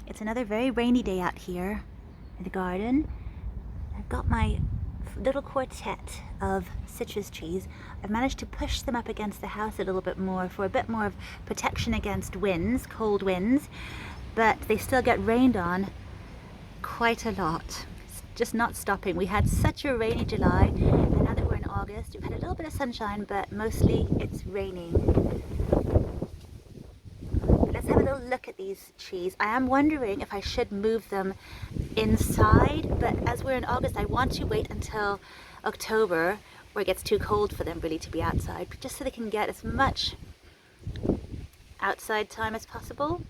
It's another very rainy day out here in the garden. I've got my little quartet of citrus trees. I've managed to push them up against the house a little bit more for a bit more of protection against winds, cold winds, but they still get rained on quite a lot. It's just not stopping. We had such a rainy July, and now that we're in August, we've had a little bit of sunshine, but mostly it's raining. Let's have a little look at these trees. I am wondering if I should move them inside, but as we're in August, I want to wait until October, where it gets too cold for them really to be outside, just so they can get as much outside time as possible.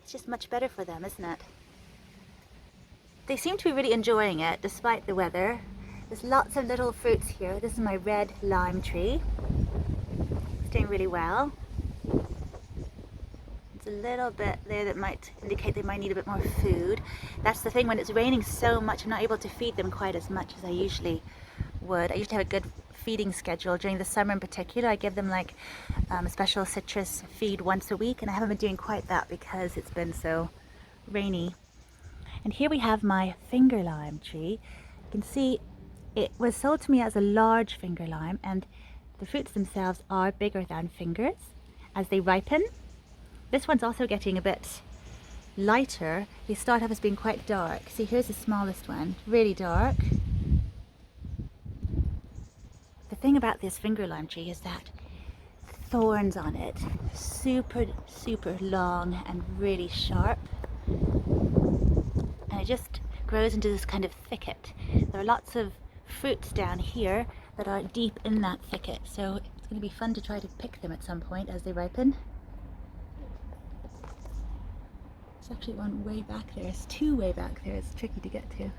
It's just much better for them, isn't it? They seem to be really enjoying it despite the weather. There's lots of little fruits here. This is my red lime tree. It's doing really well. A little bit there that might indicate they might need a bit more food. That's the thing, when it's raining so much, I'm not able to feed them quite as much as I usually would. I usually have a good feeding schedule during the summer in particular. I give them like a special citrus feed once a week, and I haven't been doing quite that because it's been so rainy. And here we have my finger lime tree. You can see it was sold to me as a large finger lime, and the fruits themselves are bigger than fingers as they ripen. This one's also getting a bit lighter. They start off as being quite dark. See, here's the smallest one, really dark. The thing about this finger lime tree is that thorns on it, super long and really sharp. And it just grows into this kind of thicket. There are lots of fruits down here that are deep in that thicket, so it's going to be fun to try to pick them at some point as they ripen. There's actually one way back there. There's two way back there. It's tricky to get to.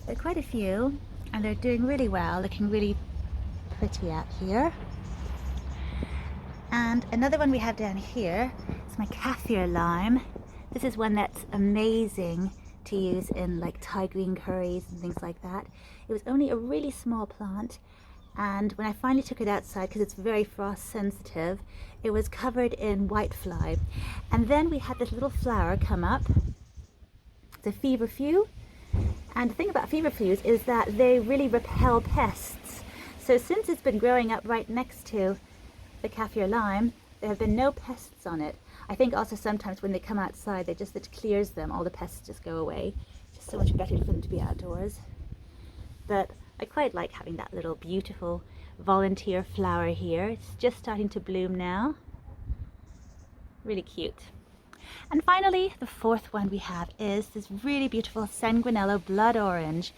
There are quite a few, and they're doing really well, looking really pretty out here. And another one we have down here is my Kaffir lime. This is one that's amazing to use in like Thai green curries and things like that. It was only a really small plant, and when I finally took it outside, because it's very frost sensitive, it was covered in whitefly. And then we had this little flower come up, the feverfew. And the thing about feverfews is that they really repel pests. So since it's been growing up right next to the Kaffir lime, there have been no pests on it. I think also sometimes when they come outside, it clears them, all the pests just go away. It's just so much better for them to be outdoors. But I quite like having that little beautiful volunteer flower here. It's just starting to bloom now. Really cute. And finally, the fourth one we have is this really beautiful Sanguinello blood orange.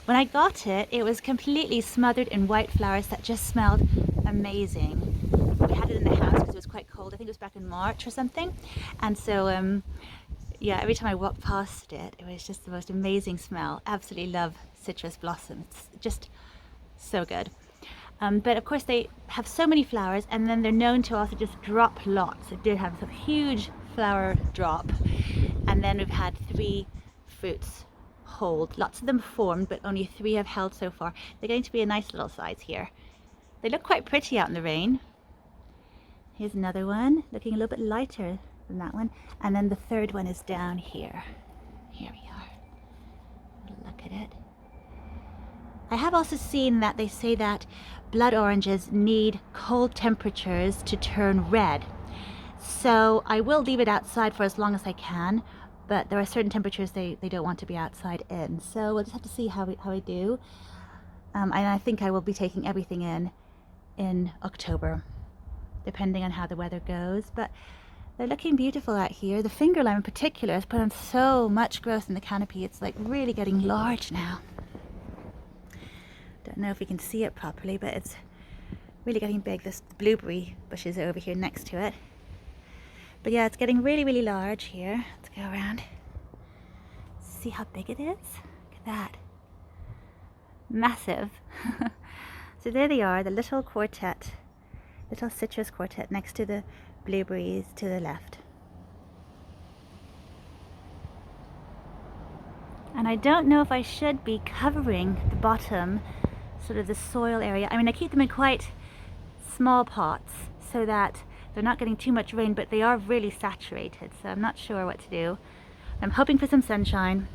When I got it, it was completely smothered in white flowers that just smelled amazing. We had it in the house because it was quite cold. I think it was back in March or something. And so, yeah, every time I walked past it, it was just the most amazing smell. Absolutely love citrus blossoms. Just so good. But of course they have so many flowers, and then they're known to also just drop lots. It did have a huge flower drop, and then we've had 3 fruits hold. Lots of them formed, but only 3 have held so far. They're going to be a nice little size here. They look quite pretty out in the rain. Here's another one, looking a little bit lighter than that one. And then the third one is down here. Here we are. Look at it. I have also seen that they say that blood oranges need cold temperatures to turn red. So I will leave it outside for as long as I can, but there are certain temperatures they don't want to be outside in. So we'll just have to see how I do. And I think I will be taking everything in October, depending on how the weather goes. But they're looking beautiful out here. The finger lime in particular has put on so much growth in the canopy. It's like really getting large now. Don't know if we can see it properly, but it's really getting big. This blueberry bushes are over here next to it. But yeah, it's getting really large here. Let's go around. See how big it is? Look at that. Massive. So there they are, the little quartet, little citrus quartet next to the blueberries to the left. And I don't know if I should be covering the bottom, sort of the soil area. I mean, I keep them in quite small pots so that they're not getting too much rain, but they are really saturated, so I'm not sure what to do. I'm hoping for some sunshine.